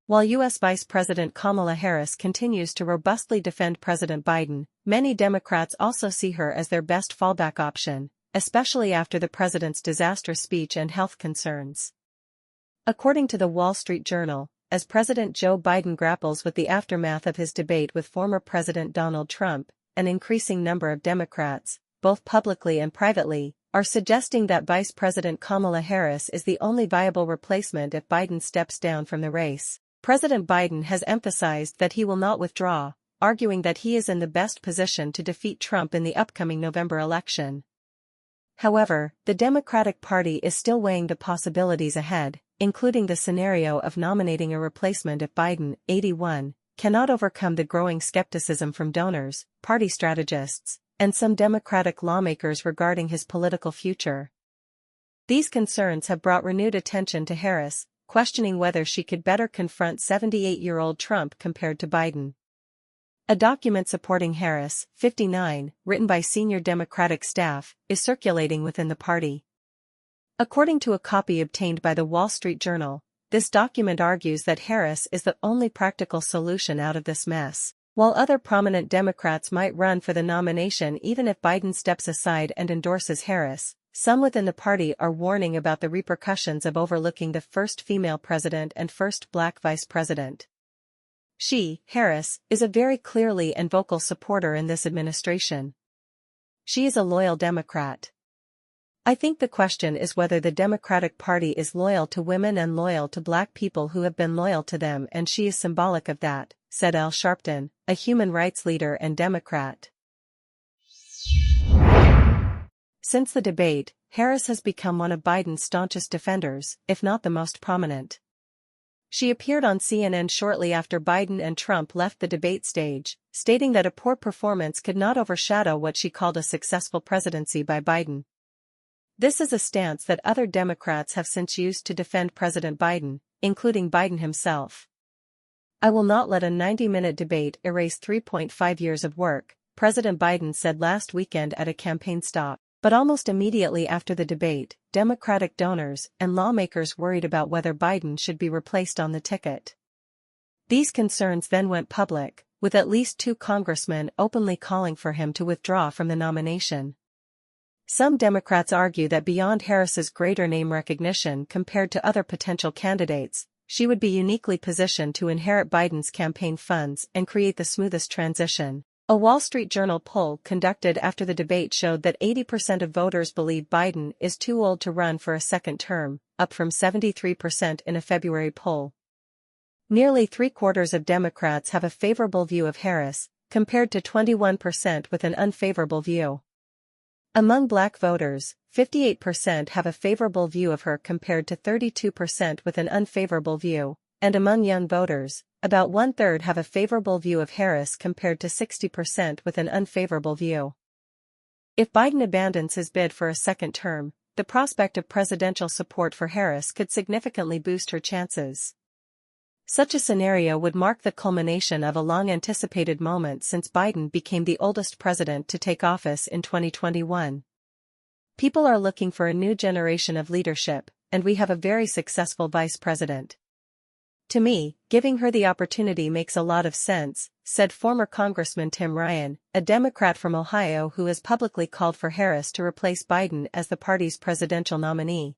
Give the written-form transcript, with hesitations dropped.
While U.S. Vice President Kamala Harris continues to robustly defend President Biden, many Democrats also see her as their best fallback option, especially after the president's disastrous speech and health concerns. According to the Wall Street Journal, as President Joe Biden grapples with the aftermath of his debate with former President Donald Trump, an increasing number of Democrats, both publicly and privately, are suggesting that Vice President Kamala Harris is the only viable replacement if Biden steps down from the race. President Biden has emphasized that he will not withdraw, arguing that he is in the best position to defeat Trump in the upcoming November election. However, the Democratic Party is still weighing the possibilities ahead, including the scenario of nominating a replacement if Biden, 81, cannot overcome the growing skepticism from donors, party strategists, and some Democratic lawmakers regarding his political future. These concerns have brought renewed attention to Harris, questioning whether she could better confront 78-year-old Trump compared to Biden. A document supporting Harris, 59, written by senior Democratic staff, is circulating within the party. According to a copy obtained by the Wall Street Journal, this document argues that Harris is the only practical solution out of this mess. While other prominent Democrats might run for the nomination even if Biden steps aside and endorses Harris, some within the party are warning about the repercussions of overlooking the first female president and first black vice president. She, Harris, is a very clearly and vocal supporter in this administration. She is a loyal Democrat. I think the question is whether the Democratic Party is loyal to women and loyal to black people who have been loyal to them, and she is symbolic of that, said Sharpton, a human rights leader and Democrat. Since the debate, Harris has become one of Biden's staunchest defenders, if not the most prominent. She appeared on CNN shortly after Biden and Trump left the debate stage, stating that a poor performance could not overshadow what she called a successful presidency by Biden. This is a stance that other Democrats have since used to defend President Biden, including Biden himself. "I will not let a 90-minute debate erase 3.5 years of work," President Biden said last weekend at a campaign stop. But almost immediately after the debate, Democratic donors and lawmakers worried about whether Biden should be replaced on the ticket. These concerns then went public, with at least 2 congressmen openly calling for him to withdraw from the nomination. Some Democrats argue that beyond Harris's greater name recognition compared to other potential candidates, she would be uniquely positioned to inherit Biden's campaign funds and create the smoothest transition. A Wall Street Journal poll conducted after the debate showed that 80% of voters believe Biden is too old to run for a second term, up from 73% in a February poll. Nearly 3/4 of Democrats have a favorable view of Harris, compared to 21% with an unfavorable view. Among black voters, 58% have a favorable view of her compared to 32% with an unfavorable view, and among young voters, about 1/3 have a favorable view of Harris compared to 60% with an unfavorable view. If Biden abandons his bid for a second term, the prospect of presidential support for Harris could significantly boost her chances. Such a scenario would mark the culmination of a long-anticipated moment since Biden became the oldest president to take office in 2021. People are looking for a new generation of leadership, and we have a very successful vice president. To me, giving her the opportunity makes a lot of sense, said former Congressman Tim Ryan, a Democrat from Ohio who has publicly called for Harris to replace Biden as the party's presidential nominee.